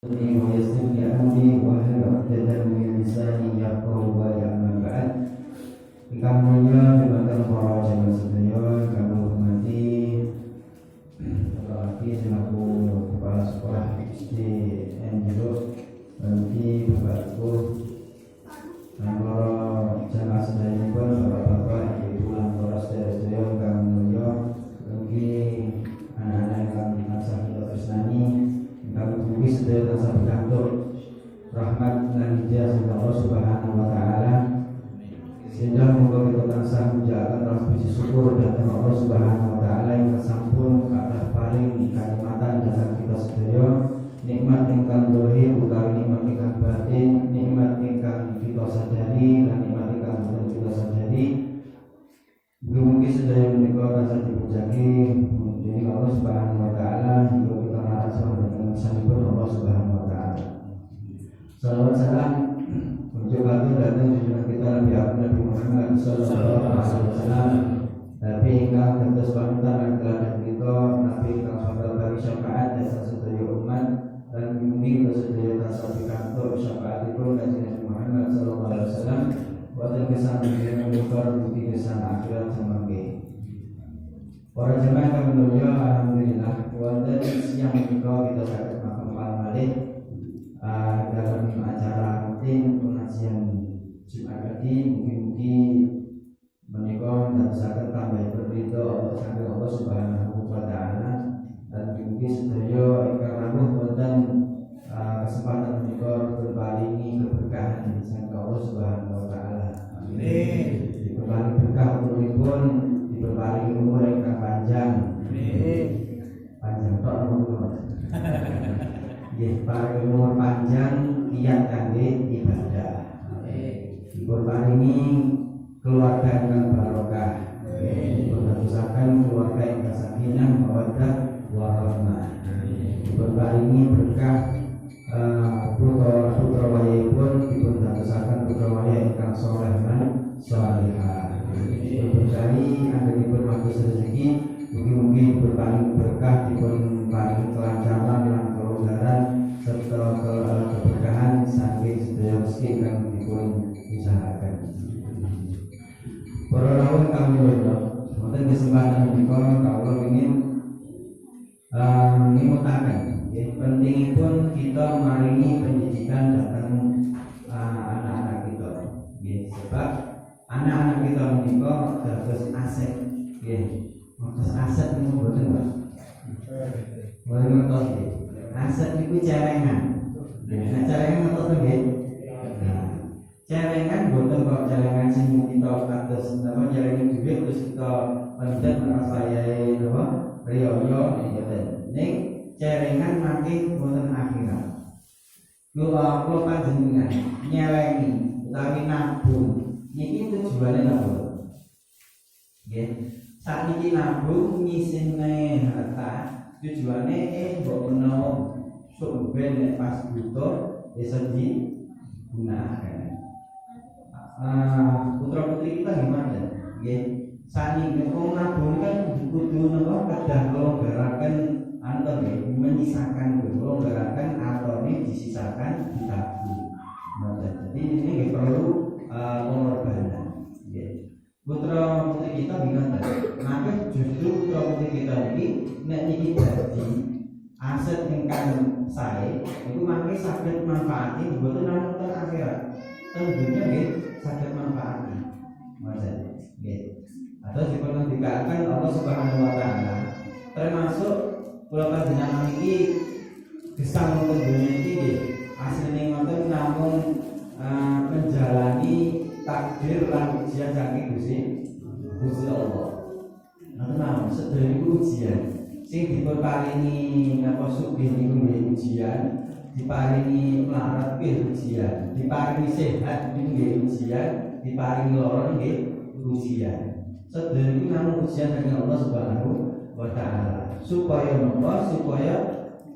ويسر لي أمري واحلل عقدة من لساني يفقهوا قولي أما بعد. Ingkang mulya dumateng para jamaah sedaya kang hormati lagi selaku kepala sekolah SD Enjero bagi Bapak-Ibu dan para jamaah sedaya pun Bapak-bapak, Ibu lan para sedaya kang mulya ugi anak-anak kang tansah kita tresnani kang mugi sedaya tansah pikantuk rahmat lan hidayah saking Allah Subhanahu wa taala. Sehingga moga kita tansah menjalankan rasa puji syukur dhateng Allah Subhanahu wa taala yang sampun kathah paring kanikmatan dhateng kita sedaya, nikmat ingkang zahir utawi nikmat ingkang batin, nikmat ingkang kita sadari lan nikmat ingkang boten kita sadari. Mugi-mugi sedaya menika tansah dipujaki dening Allah Subhanahu wa taala hingga kita ngarasa dhateng sanipun Allah Subhanahu wa taala. Salawat salam untuk kami datang junjungan kita Nabi Muhammad sallallahu alaihi wasallam, Nabi ingkang dados panutan lan teladan kita, Nabi ingkang bakal bari syafaat dhateng sedaya umat lan mugi sedaya tansah pikantuk syafaatipun Kanjeng Nabi Muhammad sallallahu alaihi wasallam wonten kesan dunya muga mugi kesan akhirat semangke. Para jemaah kang mulya, alhamdulillah wonten siang menika kita saged makan malih dalam acara rutin pengajian Jumat Pagi. Mugi-mugi menika ndadosaken tambah berridho Allah saking Allah Subhanahu wa taala dan mugi sedaya ingkang rawuh wonten kesempatan menika diparingi keberkahan saking Allah Subhanahu wa taala. Amin. Diparingi berkah umuripun, diparingi umur ingkang panjang. Amin. Panjang tok umur. Nggih, paring umur panjang kiat kangge ibadah. Dipun paringi keluarga ingkang barokah. Dipun dadosaken keluarga ingkang sakinah mawaddah warahmah. Dipun paringi berkah putra wayahipun, dipun dadosaken putra wayah ingkang saleh lan salihah. Dipun berkahi anggenipun matus rezeki, mugi-mugi berpaling berkah, dipun paringi kelancaran lan kelonggaran serta keberkahan saking sedaya rezeki kang dipun usahaken. Para rawuh kang mulya, wonten kesempatan menika kawula ingin ngimutaken nggih pentingipun kita maringi pendidikan dhateng anak-anak kita. Nggih, sebab anak-anak kita menika dados aset. Nggih, maksud aset niku mboten, Pak. Mboten ngertos nggih. Aset niku celengan. Nah, celengan ngertos nggih? Celengan boten kok celengan sing kita kados napa celengan dhuwit terus kita pendet merasayae napa riyo-riyo mboten. Ning celengan mangke wonten akhirat. Kula panjenengan nyelengi utawi nabung niki tujuane napa? Nggih. Sakniki nabung ngisine harta tujuane mbok menawa sok ben nek pas butuh iso digunakan. Putra putri kita gimana? Nggih, sakniki wong nabung kan kudu napa kedah nglonggaraken anton nggih, menyisakan nglonggaraken atone disisakan ditabung. Jadi ini nggih perlu pengorbanan. Nggih. Putra putri kita gimana? Maka justru putra putri kita ini nek niki dadi aset ingkang sae iku mangke saged manfaati mboten namung teng akhirat. Teng dunya nggih saged manfaati. Maksud nggih. Atau dipun dikatakan Allah Subhanahu wa taala termasuk kula panjenengan iki gesang teng dunya iki nggih asline ngoten namung menjalani takdir lan ujian saking Gusti Allah. Nah, sedaya iku ujian. Sing dipun paringi napa sugih niku nggih ujian, diparingi mlarat nggih ujian, diparingi sehat niku nggih ujian, diparingi lara nggih ujian. Sedaya iku namung ujian saking Allah Subhanahu wa taala. Supaya napa? Supaya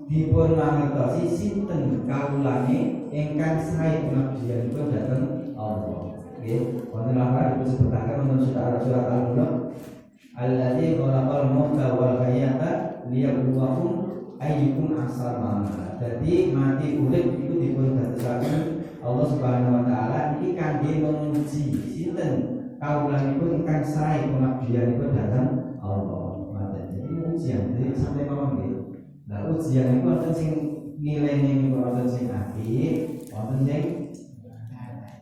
dipun mangertosi sinten kawulane ingkang sae pengabdianipun dhateng Allah. Nggih, wonten lafaz disebutaken wonten surat Al-Mulk, alladzi khalaqal mauta wal hayata liyabluwakum ayyukum ahsanu amala. Jadi mati urip itu dipun dadosaken Allah Subhanahu wa taala iki kangge menguji sinten kawulanipun ingkang sae pengabdianipun dhateng Allah. Jadi ujian, jadi sampai mawon nggih. Nah, ujian itu wonten sing nilainya niku wonten sing apik, wonten sing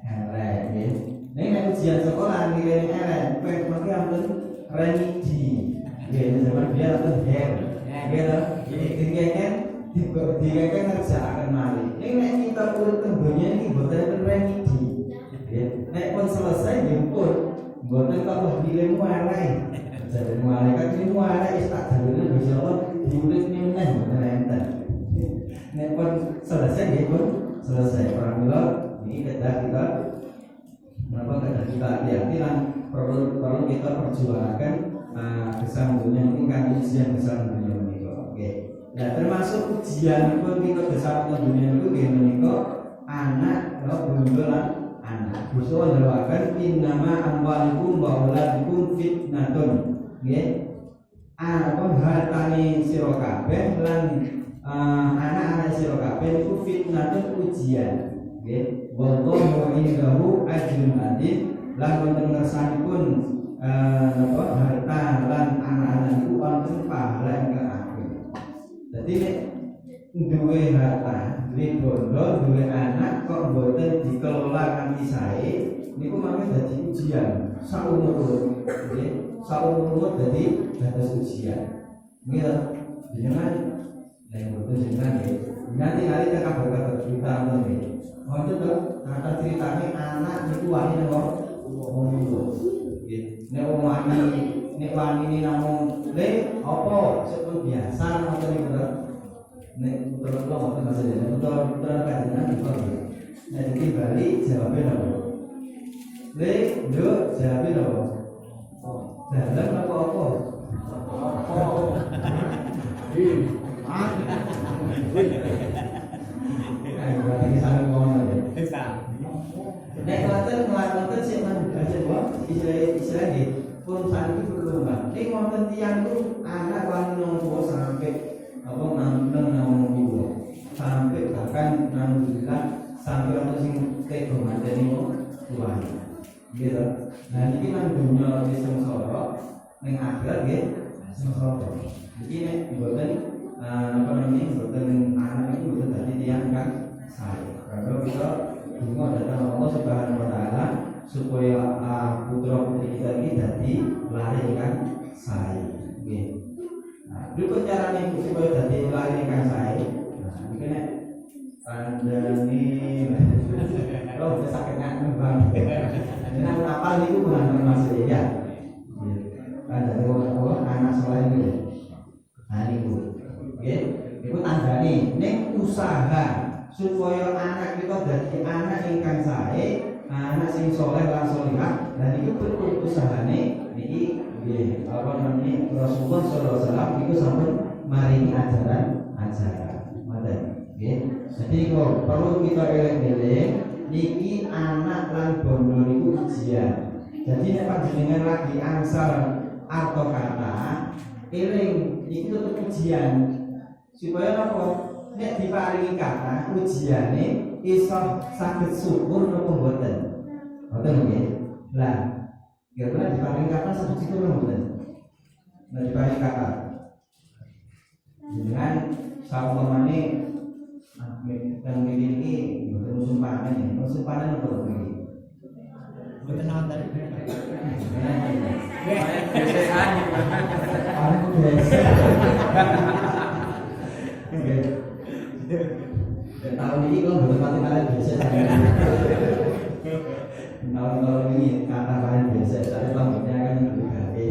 elek nggih. Nek ujian sekolah nilainya elek, kuwi mesti wonten remedi. Nggih, zaman biyen wonten her. Nggih lho, dikeken dikeken ngerjakaken malih. Nek kita urip teng donya iki mboten remedi. Nggih, nek pun selesai nggih pun mboten kok nilaimu elek. Jadi malaikat ini malaikat tak dalune Gusti Allah diulit meneh mboten enten. Nek pun selesai nggih pun selesai. Pramila ini kita menapa kita hati-hati lan perlu kita perjuangkan kesambungan ini kan ujian besar dunia menika. Oke. Nah, termasuk ujian pun kita besar dunia itu nggih menika anak bundulan anak. Gusti Allah ndawaken innama amwalukum wa auladukum fitnatun. Nggih. Apa hartane sira kabeh lan anak-anak sira kabeh niku fitnatun ujian. Nggih. Wallahu indahu ajrun adzim. Lan wonten ngersanipun harta lan anak-anak niku wonten pahala ingkang agung. Dadi nek duwe harta, duwe bondo, duwe anak kok mboten dikelola kanthi sae niku mangke dadi ujian saumur-umur. Nggih. Saumur jadi dados ujian. Nggih, jenengan nek mboten jenengan nggih. Nanti kali kita kabar-kabar cerita nggih. Wonten to kata ceritane anak niku wani napa wong tuwa. Nggih. Nek wong wani ini namung le apa seperti biasa ngoten niku to. Nek putra kula ngoten Mas jenengan putra kajenengan niku. Nek iki bali jawabe napa? Le, nduk jawabe napa? Dalam apa-apa? Ini sampai ngomong ya. Nek wonten wonten sing istilah nggih, pun saniki perlu Mbak. Nek wonten tiyang ku anak wani nang sampai apa nang tuwa. Sampai bahkan alhamdulillah sampai ono sing tega mateni tuane. Gitu. Nah ini kan dunia di sengsara, neng akhirat nggih sengsara. Iki nek mboten apa namanya mboten anak itu mboten dadi tiyang kan saya. Kalau kita donga dhateng Allah Subhanahu wa taala supaya putra putri kita ini dadi lari kan saya. Nggih. Nah, berikut carane supaya dadi lari kan saya. Nah, iki nek kandhane oh bisa sakit ngembang. Jenengan kapal niku bukan Mas ya. Ada dua anak soleh niku. Nah niku. Nggih, niku tandane ning usaha supaya anak kita dadi anak ingkang sae, anak sing soleh lan salihah. Dan niku pun usahane niki nggih apa namanya Rasulullah sallallahu alaihi wasallam niku sampun maringi ajaran. Ngoten nggih. Jadi kok perlu kita eling-eling niki anak lan bondo niku ujian. Jadi nek panjenengan lagi angsal arta kata eling iki tetep ujian. Supaya apa? Nek diparingi kata ujiane iso saged syukur napa mboten. Ngoten nggih. Lah, kira-kira diparingi kata saged syukur napa mboten? Nek diparingi kata jenengan saumpamane yang ini betul sumpahan apa lagi? Betul nonton. Biasaan. Aku biasa. Tahun ini kalau betul mati kalian biasa. Tahun ini kata kalian biasa. Saya rambutnya kan lebih gede.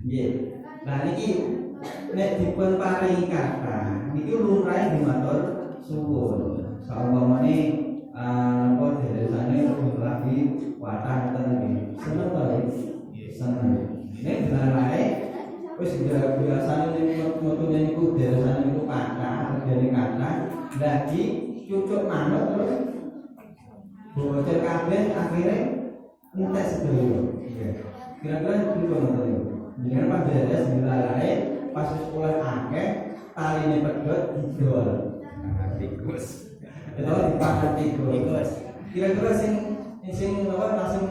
Iya. Nah ini nek dipun paringi kata niki lumrahe dimatur suwun. Saumpamane apa desane lagi watah ngoten iki. Seneng to nggih? Seneng. Nek dilalae wis biasane motone niku desane niku kata, regane kata, lagi cucuk manut terus bocor kabeh akhire entek sedaya. Kira-kira pripun ngoten niku? Jenengan pas beres dilalae pas oleh akeh taline pedhot didol. Tikus. Itu dipakan tikus. Kira-kira sing apa langsung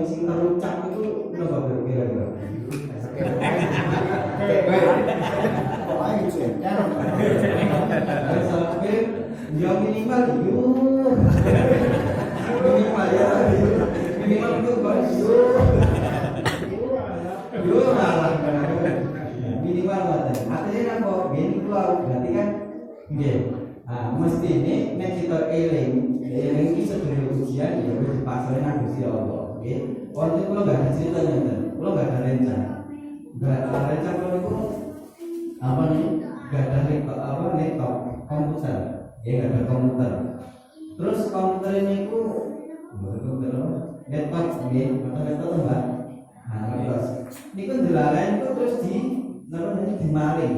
sing terucap itu berapa kira-kira? Sampai yang minimal minimal ya minimal itu kan malah minimal artinya apa gini keluar berarti kan mesti ini nek kita eling ini sedaya ujian ya wis dipasrahe nang Gusti Allah nggih wonten kula gak ada cerita ngeten kula gak ada rencana kula niku apa nih gak ada laptop komputer ya gak ada komputer terus komputer ini ku laptop nggih atau laptop mbak terus niku delalain itu terus dimaling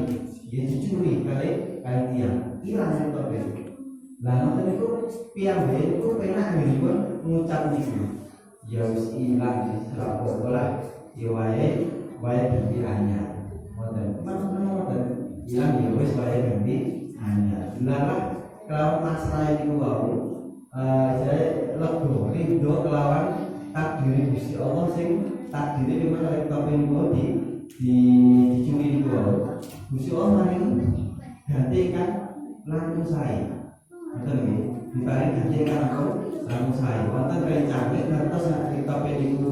ya dicuri kali tiang hilang laptop itu lah nonton itu piyambake itu penak nggih ngucap niku ya wis ilang wis ora apa-apa ya wae ganti anyar ngoten ngoten ilang ya wis wae ganti anyar lah kalau masalah niku wau saya lego rindu kelawan takdir Gusti Allah sing takdire di mana laptop niku dicuri niku wau Gusti Allah maring ganti kan langsung saya betul nggih ditarik ganti kan langsung saya wonten rencana ngantos laptop niku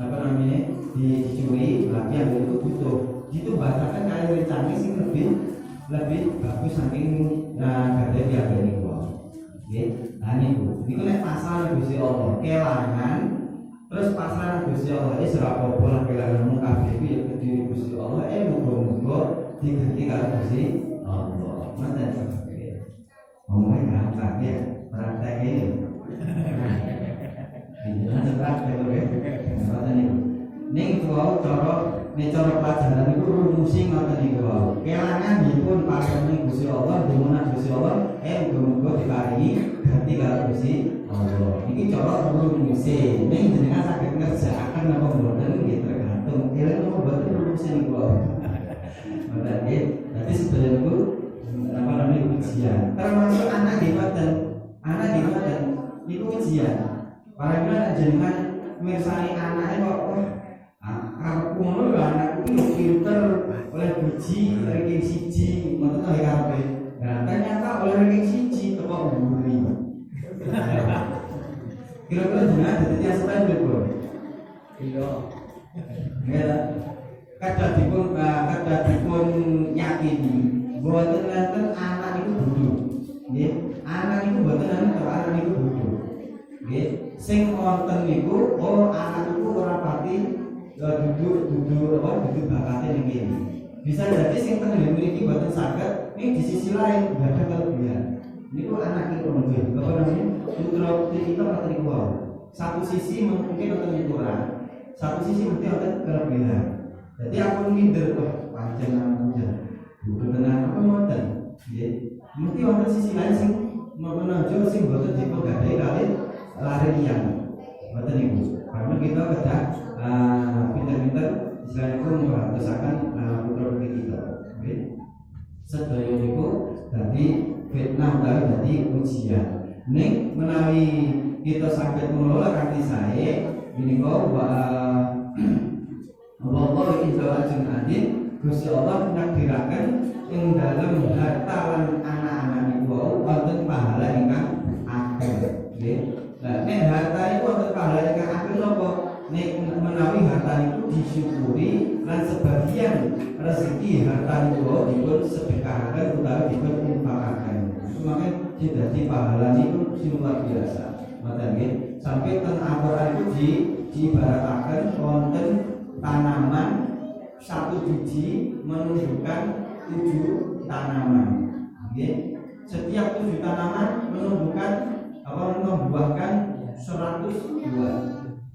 apa namanya dicuri lagi yang itu butuh itu bahkan kayak rencana sih lebih bagus saking gade diabe niku nggih nah niku nek pasal Gusti Allah kelangan terus pasal Gusti Allah ora apa-apa lah kelangan mung kabeh iki ya kediri Gusti Allah muga-muga diganti karo Gusti Allah mantap ngomongnya gampang ya praktek ini ini praktek ning kuwi cara pelajaran itu rumusi ngoten niku wae. Kelangan dipun paring Gusti Allah, demenan Gusti Allah, muga-muga diparingi ganti karo Gusti Allah. Iki cara rumusi. Ning jenengan saged ngerjakaken napa mboten nggih tergantung. Eling napa mboten rumusi niku wae. Mboten nggih. Dadi sebenarnya apa namanya ujian. Termasuk anak nggih mboten. Anak nggih mboten. Niku ujian. Parangane jenengan mirsani anake kok aku ngono lho anakku iki pinter oleh biji ranking 1 ngoten ae karepe. Nah, ternyata oleh ranking 1 teko mburi. Kira-kira jenengan dadi tiang sepeda lho. Iya. Ya. Kada dipun yakini mboten enten anak niku bodho. Nggih, anak niku mboten anak niku bodho. Nggih, sing wonten niku anak niku ora pati duduk bakatnya ning kene. Bisa jadi sing teng mriki mboten saged ning di sisi lain ada kelebihan. Niku anak iki mungkin apa namanya? Putra putri kita pasti niku. Satu sisi mungkin wonten kurang, satu sisi mungkin wonten kelebihan. Jadi aku minder pancen anak butuh dengan apa mboten. Nggih. Mungkin wonten sisi lain sing menonjol sing mboten dipun gadhahi kali lari liyan. Mboten niku. Karena kita kedah pinter-pinter istilahnya itu memperhatikan putra putri kita. Sedaya niku dadi fitnah utawi dadi ujian. Ning menawi kita saged mengelola kanthi sae menika Allah inna ajrun adin Gusti Allah nakdiraken ing dalem harta lan anak-anak niku wonten pahala ingkang akeh. Nggih. Lah nek harta niku wonten pahala ingkang akeh napa? Nek menawi harta niku disyukuri lan sebagian rezeki harta niku dipun sedekahaken utawi dipun infakaken. Maka dadi pahala niku luar biasa. Ngoten nggih. Sampai teng Al-Qur'an iku diibarataken wonten tanaman satu biji menunjukkan 7 tanaman. Nggih. Setiap 7 tanaman menunjukkan membuahkan 100 buah.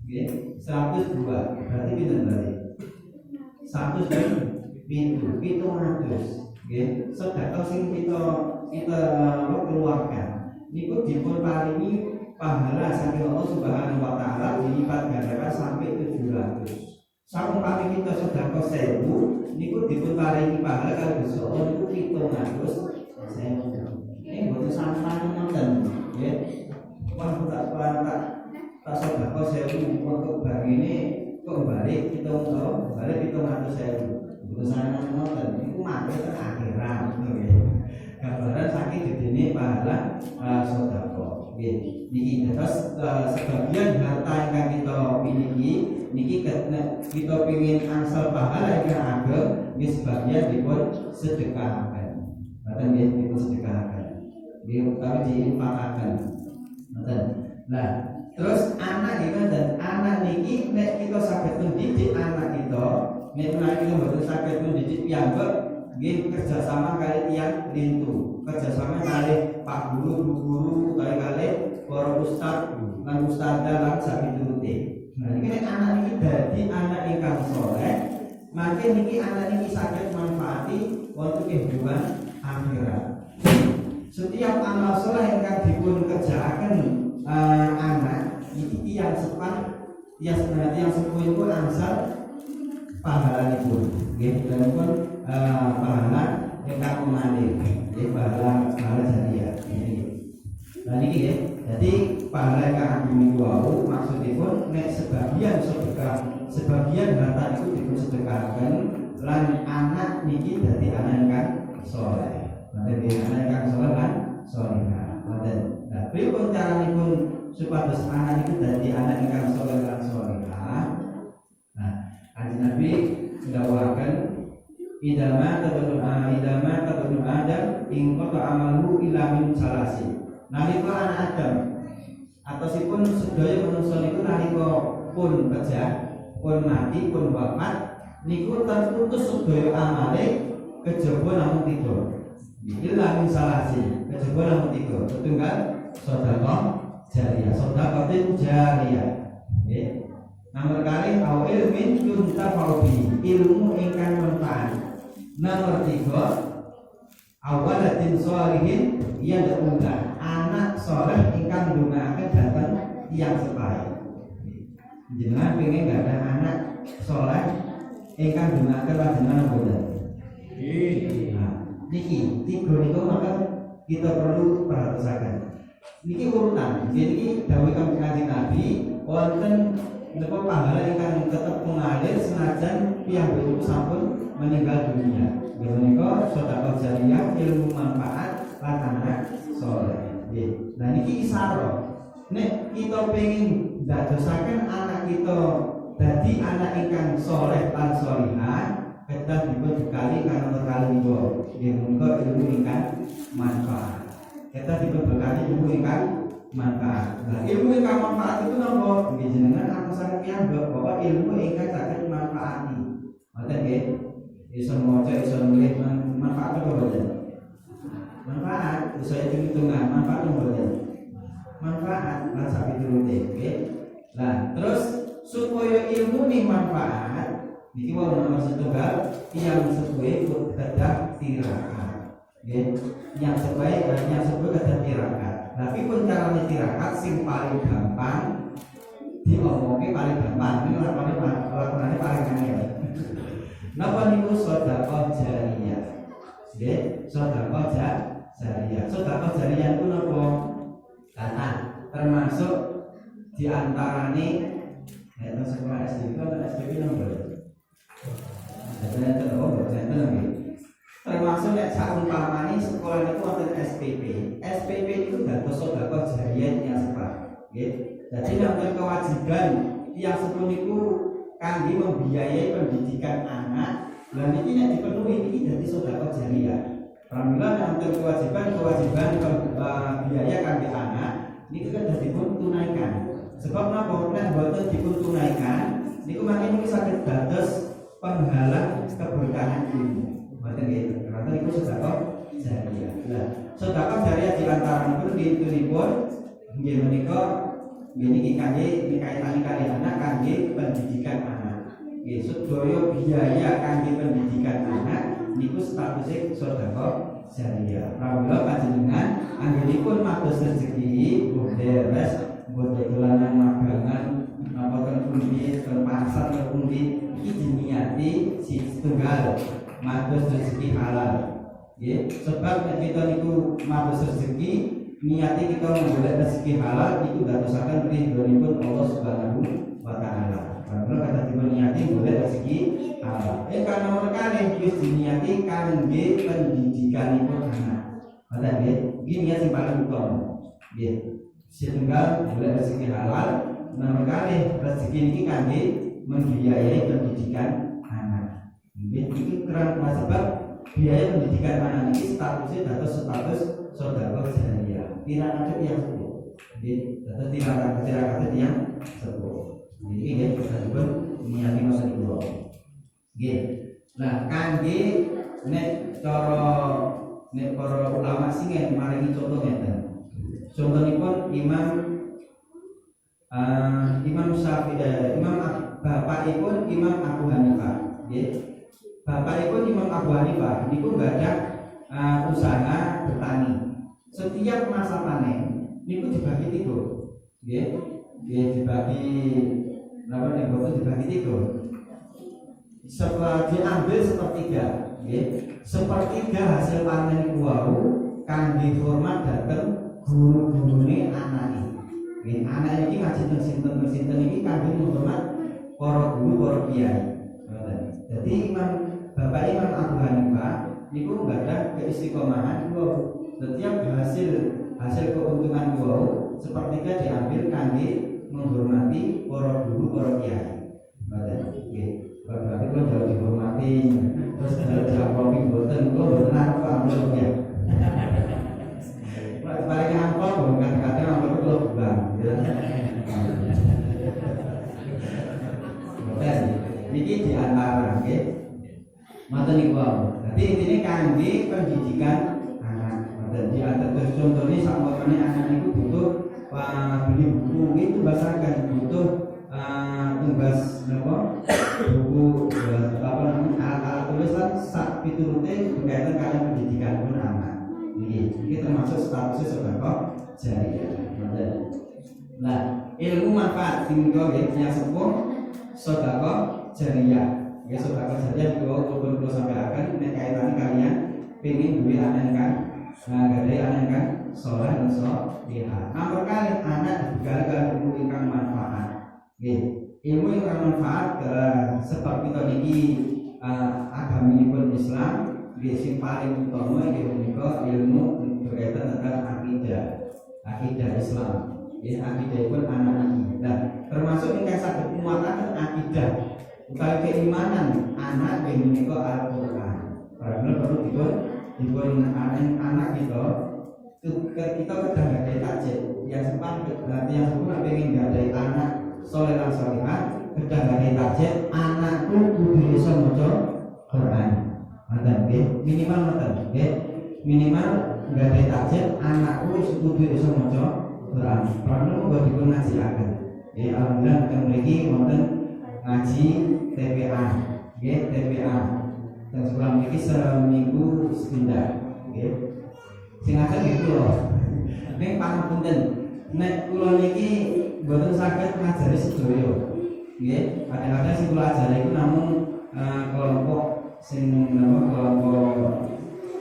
Nggih. 100 buah. Berarti pinten berarti? 100 pintu 700. Nggih. Sedekah sing kita keluarkan niku dipun paringi pahala saking Allah Subhanahu wa taala dilipat gandakan sampai 700. Sampami kita sedekah 1000 niku dipun paringi pahala kali Gusti Allah niku 700.000. Ini mboten sampeyan ngoten, nggih. Wong tak sedekah 1000 untuk bagine kok balik kita balik 700.000. Mboten sampeyan ngoten, niku mangke teng akhirat, nggih. Gambaran saking gedene pahala sedekah. Nggih. Niki terus sebagian harta yang kita miliki niki kita pengin angsal pahala yang ageng nggih sebagian dipun sedekahkan. Ngoten nggih dipun sedekahkan. Nggih utawi diinfakaken. Ngoten. Nah, terus anak kita dan anak niki nek kita saged mendidik anak kita, nek menawi kita mboten saged mendidik piyambak nggih kerjasama kali tiyang lintu, kerjasama kali Pak Guru, Bu Guru, kali para ustaz lan ustadzah lan sapiturute. Nah iki nek anak iki dadi anak ingkang saleh, mangke niki anak niki saged manfaati wonten kehidupan akhirat. Setiap amal saleh ingkang dipun kerjaaken anak iki tiyang sepan, tiyang sepuh iku angsal pahalanipun. Nggih, pun pahala ingkang mengalir, nggih pahala jariah. Nah niki ya, jadi pahala yang agung wau maksudipun nek sebagian sedekah, sebagian harta itu dipun sedekahkan lan anak niki dadi anak ingkang saleh. Nanti anak ingkang saleh lan salehah. Nah, pripun caranipun supados anak itu dadi anak ingkang saleh lan salehah? Nah, Kanjeng Nabi ndawuhaken idama tadun Adam ing qata amalu ila min salasi. Nalika anak Adam atosipun sedaya manungsa niku nalika pun pejah, pun mati, pun wafat niku terputus sedaya amale kejaba namung 3. Iki lamun salasi, kejaba namung 3. Setunggal sedekah jariah, sedekah jariah. Nggih. Nomor kali au ilmin yuntafa'u bi, ilmu ingkang manfaat. Nomor 3 awalatin sholihin yang diunggah anak soleh ingkang ndongaaken dhateng tiyang sepahe. Jenengan pengen gak ada anak soleh ingkang ndongaaken panjenengan mboten? Nah, niki 3 niku maka kita perlu perhatikan. Niki urutan. Jadi dawuh Kanjeng Nabi wonten napa pahala ingkang tetep mengalir senajan piyambakipun sampun meninggal dunia. Menika sedekah jariah, ilmu manfaat lan anak saleh. Nggih. Nah niki isyarat. Nek kita pengin ndadosaken anak kita dadi anak ingkang saleh lan salihah, kedah dipun bekali karo kali niku. Nggih menika ilmu ingkang manfaat. Kedah dipun bekali ilmu ingkang manfaat. Nah, ilmu ingkang manfaat itu napa? Nggih jenengan angsal piyambak bahwa ilmu ingkang saged manfaati. Ngoten nggih. Iso maca, iso nulis, manfaat apa mboten? Manfaat, iso hitung-hitungan, manfaat apa mboten? Manfaat, lan sapiturute, nggih. Lah, terus supaya ilmu nih manfaat, niki wau nomor setunggal tiyang sepuhe kedah tirakat. Nggih. Yang sepuhe kedah tirakat. Tapi pun carane tirakat sing paling gampang diomongke paling gampang, ini lakonane paling angel. Napa niku sedekah jariah? Nggih, sedekah jariah. Sedekah jariah itu napa? Kata termasuk di antarane nek sekolah SD itu ada SPP nomor. Ada nomor, termasuk nek saumpamane sekolah niku wonten SPP. SPP itu dados sedekah jariah yang sepah. Nggih. Jadi wonten kewajiban yang sepuluh niku kangge membiayai pendidikan anak, dan ini yang dipenuhi ini jadi sedekah jariah. Alhamdulillah untuk kewajiban biaya kangge anak ini kan sudah dipun tunaikan. Sebab napa nek boten dipun tunaikan niku makin saged dados penghalang keberkahan ilmu. Boten nggih, karena niku sedekah jariah. Nah, sedekah jariah di antaranipun dinipun nggih menika niki kangge dikaitani kali anak kangge pendidikan anak. Nggih, sedaya biaya kangge pendidikan anak niku statusé sedekah jariah. Pramila panjenengan anggenipun mados rezeki beres buat dolanan magangan napa ten pundi ten pasar ten pundi iki setunggal matus rezeki halal. Ya, sebab nek kita niku matus rezeki niati kita menggolek rezeki halal itu dadosaken ridhonipun Allah Subhanahu wa taala. Karena kata dipun niati golek rezeki halal. Karena mereka wis diniati kangge pendidikanipun anak. Mata nggih, iki niat sing paling utama. Nggih. Setunggal golek rezeki halal, nomor kali rezeki niki kangge membiayai pendidikan anak. Nggih, iki kerana sebab biaya pendidikan anak ini statusnya dados status sedekah jariyah. Tirakat yang sepuh. Nggih, dados tirakat yang sepuh. Jadi nggih kita sebut niati masa iku. Nggih. Nah, kangge nek para ulama sing maringi contoh ngeten. Contohipun Imam Syafi'i, bapakipun Imam Abu Hanifah. Nggih. Bapakipun Imam Abu Hanifah niku gadah usaha bertani. Setiap masa panen niku dibagi 3. Nggih. Nggih dibagi napa nek dibagi 3. Diambil sepertiga, nggih. Sepertiga hasil panen niku wau kangge hormat dhateng guru-gurune anake. Nggih, anak iki ngaji teng sinten iki kangge hormat para guru, para kiai. Jadi Bapak Imam Abu Hanifah niku gadah keistiqomahan wau. Setiap hasil keuntungan wau sepertiga diambil kangge menghormati para guru, para kiai. Nggih. Bapak itu jauh dihormati, terus jauh kopi boten, kok boten apa amplop ya. Paling amplop, kadang-kadang amplop itu lebih boten. Niki di antara, nggih. Mata niku. Jadi intine kangge pendidikan anak. Di antara contohnya sakmene anak niku butuh beli buku itu bahasakan butuh tugas napa buku alat tulisan sak piturute berkaitan kalian pendidikan pun anak. Ini termasuk statusnya sedekah jariyah. Nah, ilmu manfaat tinggal yang sepuh sedekah jariyah. Ya sedekah jariyah kalau sampai akan nek kaitane kalian pengen duwe anak kan, gadai anak kan saleh dan salihah. Nomor kali anak digagal ilmu ingkang manfaat. Nggih. Ilmu yang bermanfaat sebab kita niki agaminipun Islam nggih sing paling utama inggih punika ilmu berkaitan tentang akidah Islam. Nggih, akidahipun anak niki. Nah, termasuk ingkang saged muataken akidah utawi keimanan anak nggih punika Al-Qur'an. Karena perlu dipun anak kita kadang gadai takjil yang sempat pengen gadai anak soleh lan salihah kedah gadai takjil anakku kudu iso maca Quran. Ngoten nggih, minimal ngoten nggih. Minimal gadai takjil anakku kudu iso maca Quran. Perlu uga dipun ngajiaken. Nggih, alhamdulillah teng mriki wonten ngaji TPA. Nggih, TPA. Dan sekolah mriki seminggu sepindah. Nggih. Sing ngaten nggih kula. Ning pangapunten, nek kula niki boten saged ngajari sedaya. Nggih, kadang-kadang sing kula ajari iku namung kelompok sing kelompok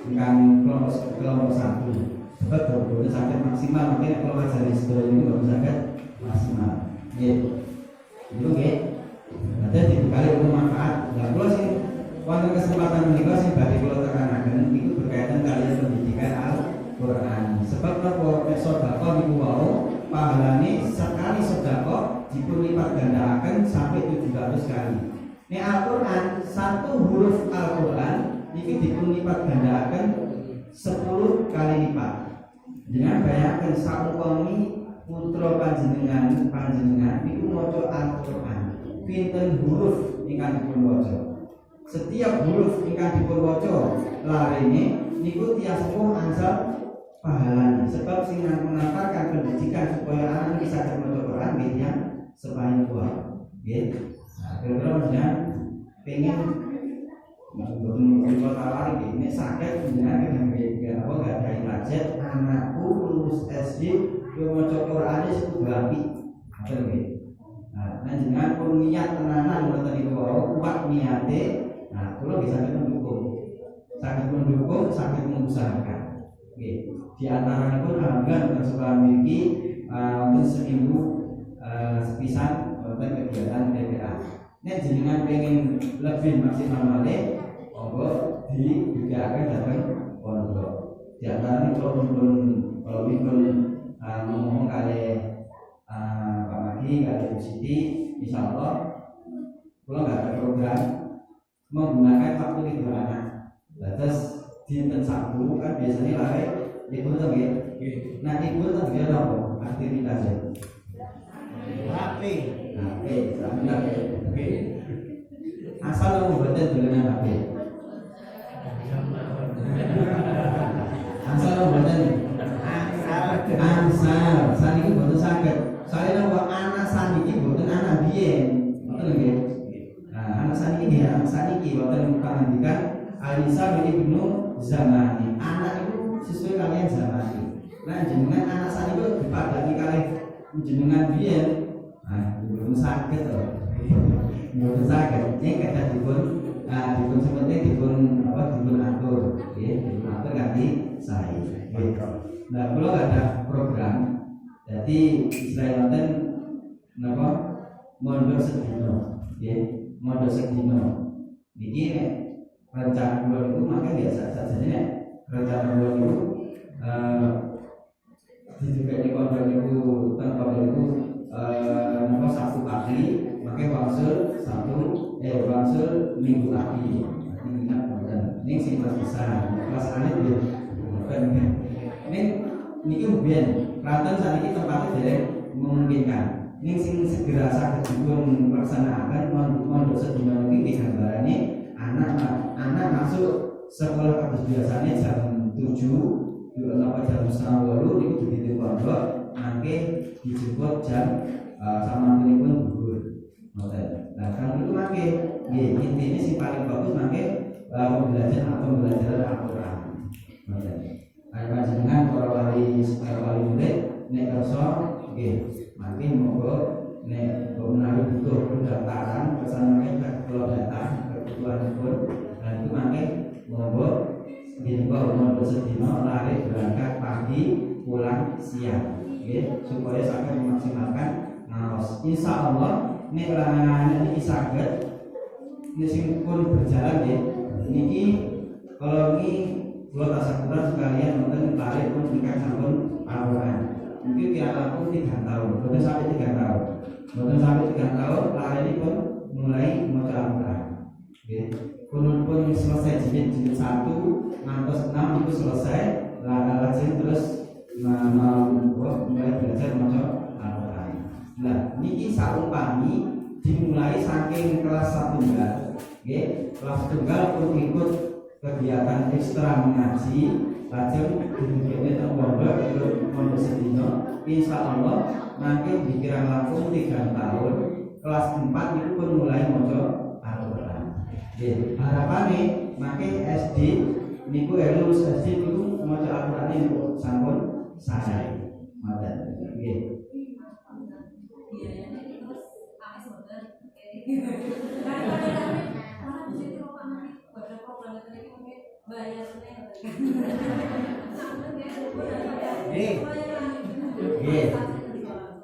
ingkang kelompok satu. Sebab boten saged maksimal, mungkin kalau ngajari sedaya niku boten saged maksimal. Nggih. Itu nggih. Dadi dikali manfaat. Lah kula sing wonten kesempatan menika sing badhe kula tekanaken iku berkaitan kalian pendidikan Al-Qur'an. Sebab napa sedekah niku wau pahalane sekali sedekah dipun lipat gandaaken sampai 700 kali. Nek Al-Qur'an satu huruf Al-Qur'an iki dipun lipat gandaaken 10 kali lipat. Dengan bayangkan saumpami putra panjenengan niku maca Al-Qur'an. Pinten huruf ingkang dipun waca. Setiap huruf ingkang dipun waca larene niku tiyang sepuh angsal pahalane. Sebab sing mengantarkan pendidikan supaya anak bisa maca Quran nggih yang sepaling tua. Nggih. Nah, kira-kira jenengan pengen mboten kula tawari nggih nek saged jenengan apa gak ada target anakku lulus SD yo maca Qur'ane cukup apik. Ngoten nggih. Nah, jenengan pun niat tenanan ngoten niku kuat niate Nah, kalau bisa mendukung, sakit mengusahakan. Oke. Di antara pun alhamdulillah sekolah memiliki untuk seminggu sepisan kegiatan TPA. Nek jenengan pengen lebih maksimal malih, monggo akan datang pondok. Di antara ini kalau ngomong kali Pak Magi, kali Bu Siti, insya Allah kalau nggak ada program menggunakan waktu libur anak. Terus dinten Sabtu kan biasanya lari libur tuh ya. Nah libur tuh dia apa aktivitasnya? HP, alhamdulillah HP. Asal kamu buatnya dengan HP. Asal kamu buatnya ansar. Sani itu buatan sakit. Soalnya kalau anak sani itu buatan anak biyen, betul nggih? Nah anak sani ini ya, anak sani ini buatan pendidikan Alisa ibnu Zamani. Anak itu sesuai kalian Zamani. Nah jenengan anak sani itu dipadani kalian jenengan biyen. Nah, belum sakit loh. Belum sakit. Ini kata dipun seperti dipun atur, ya, dipun atur ganti saya. Nah, kalau ada program, jadi Israel dan napa mondok sedino, ya, mondok sedino. Niki rencana bulan itu maka biasa saja nih. Rencana bulan itu juga di pondok itu tanpa itu Sabtu pagi, pakai wangsul minggu pagi. Ini sing besar, kelas alit dia. Ini kemudian Kraton saat ini tempatnya tidak memungkinkan. Ini sing segera sakit dipun melaksanakan mondok sedina ini di gambaran ini anak masuk sekolah kampus biasanya jam 7 jam 7.30 itu begitu pondok nanti dijemput jam sama ini pun gugur. Nah kalau itu makai intinya sih paling bagus makai pembelajaran Al-Quran. Ada jenengan para wali murid nek kerso makin monggo nek menawi butuh pendaftaran kesanane kalau datang kebutuhan pun dan itu makai monggo dibawa mondok sedina lari berangkat pagi pulang siang. Supaya sangat memaksimalkan ngaos. Insya Allah ini saged ini pun berjalan ya. Ini kalau ini kalau tasakuran sekalian nonton lari pun tingkat sampun Al-Quran. Mungkin kira-kira pun 3 tahun, bukan sampai 3 tahun. Bukan sampai 3 tahun lari ini pun mulai membaca Al-Quran. Pun selesai jilid 1 ngantos 6 itu selesai. Lajeng terus mulai belajar maca Al-Quran. Nah, niki saumpami dimulai saking kelas 1 nggih. Kelas 1 pun ikut kegiatan ekstra mengaji, lajeng dibukine teng pondok ikut pondok sedina. Insyaallah nanti dikira langkung 3 tahun. Kelas 4 itu pun mulai maca Al-Quran. Nggih, harapane make SD niku lulus SD niku maca Al-Quran niku sampun saya madan nggih.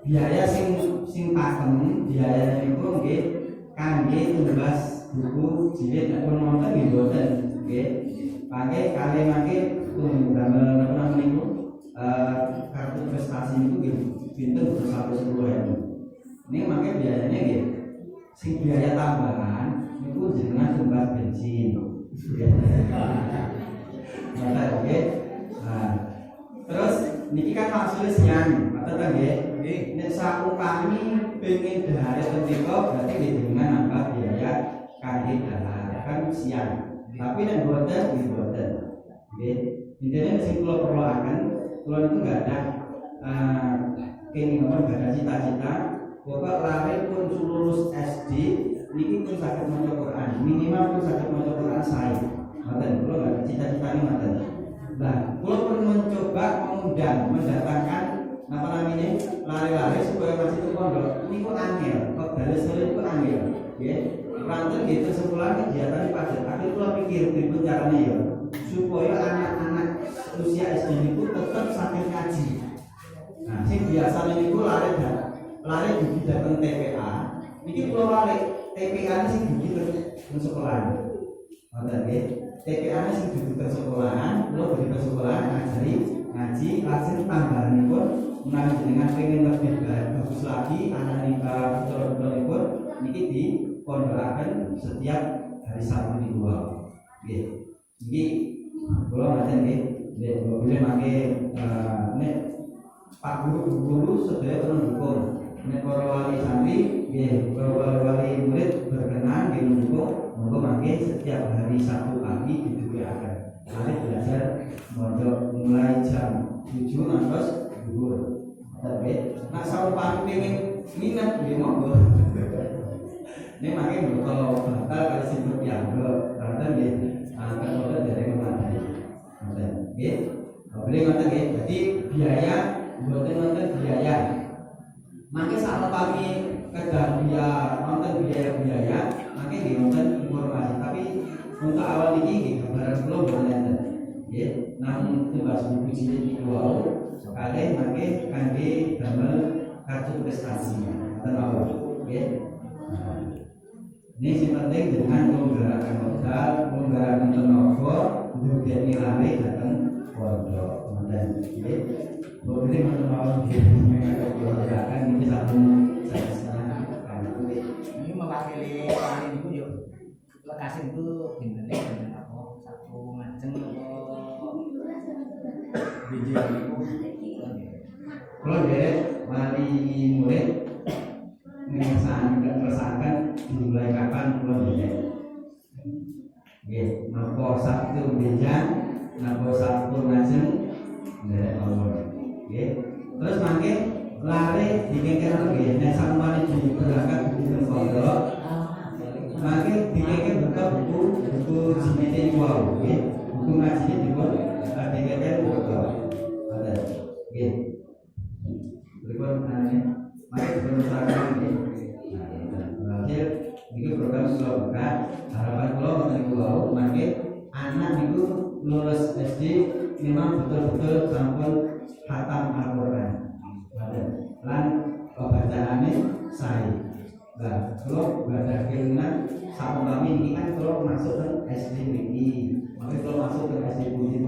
Biaya sing pakem biaya niku nggih kangge tumbas buku jilid pun wonten nggih mboten nggih. Pakai kali make damel napa niku kartu prestasi itu pinten sampai 10.000. Ini makanya biayanya gitu. Sing biaya tambahan itu jenengan tumbas bensin. Mata oke. Nah, terus niki kan maksudnya siang, mata kan ya. Nek saupami pengen dahare tentiko berarti jenengan nambah biaya kali dahar kan siang. Tapi nek boten nggih. Intinya sing kula perluaken kalau itu nggak ada keinginan, nggak ada cita-cita. Pokok lari pun lulus SD, niki pun sakit maca Quran, minimal pun sakit maca Quran saya. Maten, kalau nggak ada cita-cita ini maten. Nah, kalau pun mencoba mendatangkan apa namanya lari-lari supaya masih itu pondok. Ini pun angel, kok dari sore itu angel, ya. Ranten gitu sekolah kegiatan padat. Akhirnya kula pikir pripun carane ya supaya anak-anak usia SD itu tetap sambil ngaji. Nah, sing biasane niku lari dugi dateng TPA. Niki kula lari TPA sing dugi teng sekolahan. Ngoten nggih. TPA sing dugi teng sekolahan, kula dugi teng sekolahan ngajari ngaji, lajeng tambahanipun menawi jenengan pengen lebih bagus lagi analika betul-betulipun niki di pondokaken setiap hari Sabtu niku wae. Nggih. Iki kula ngaten nggih, nek boleh mangke nek Pak guru sedaya pun dukung. Nek para wali santri, nggih, para wali murid berkenan nggih mendukung, monggo mangke setiap hari Sabtu pagi didhuwuraken. Mari belajar mondok mulai jam 7 ngantos zuhur. Tapi nek sampun pengen minat nggih monggo. Nek mangke kalau batal kali sibuk piyambak, karena nggih kalau dari memadai. Nggih. Boleh ngoten nggih. Jadi biaya mboten biaya. Mangke sak kami kedah nonton biaya, mangke nggih nonton informasi. Tapi untuk awal ini nggih gambaran kula mboten enten. Nggih, namung tugas buku cilik niku wau kalih mangke kangge damel kartu prestasi. Ngoten mawon. Nggih. Ini sing penting dengan menggerakan modal, menggerakan tenaga, juga nilai datang pondok. Ngoten nggih. Boleh menawarkan gerakan ini satu saya ini mewakili kali itu yuk lokasi itu bintangnya dengan apa satu macam video kalau dia wali murid merasakan dimulai kapan kalau dia nopo satu bejang nopo satu macam dari Allah. Terus makin lari dikengken lagi, nek sampeyan berangkat di pondok, makin dikengken buka buku jinete wau, nggih. Buku ngaji dipun dikengken buka. Ada, nggih. Berikut ane, mari berusaha nggih. Hasil iki program kula buka, harapan kula ngoten niku wau, makin anak niku lulus SD memang betul-betul sampun khatam Al-Qur'an. Lan bacaane sae. Lah, kalau baca keinginan sama kami ini kan kalau masuk ke SD ini, maka kalau masuk ke SD Puji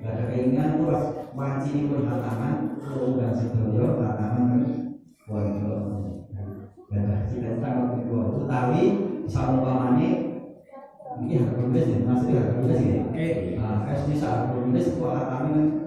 ada keinginan itu wajib pun khataman, kalau udah sedoyo khataman kan pondok. Baca cita-cita waktu itu, tetapi sama kami ini harus tulis ya, maksudnya harus tulis ya. SD saat tulis itu khataman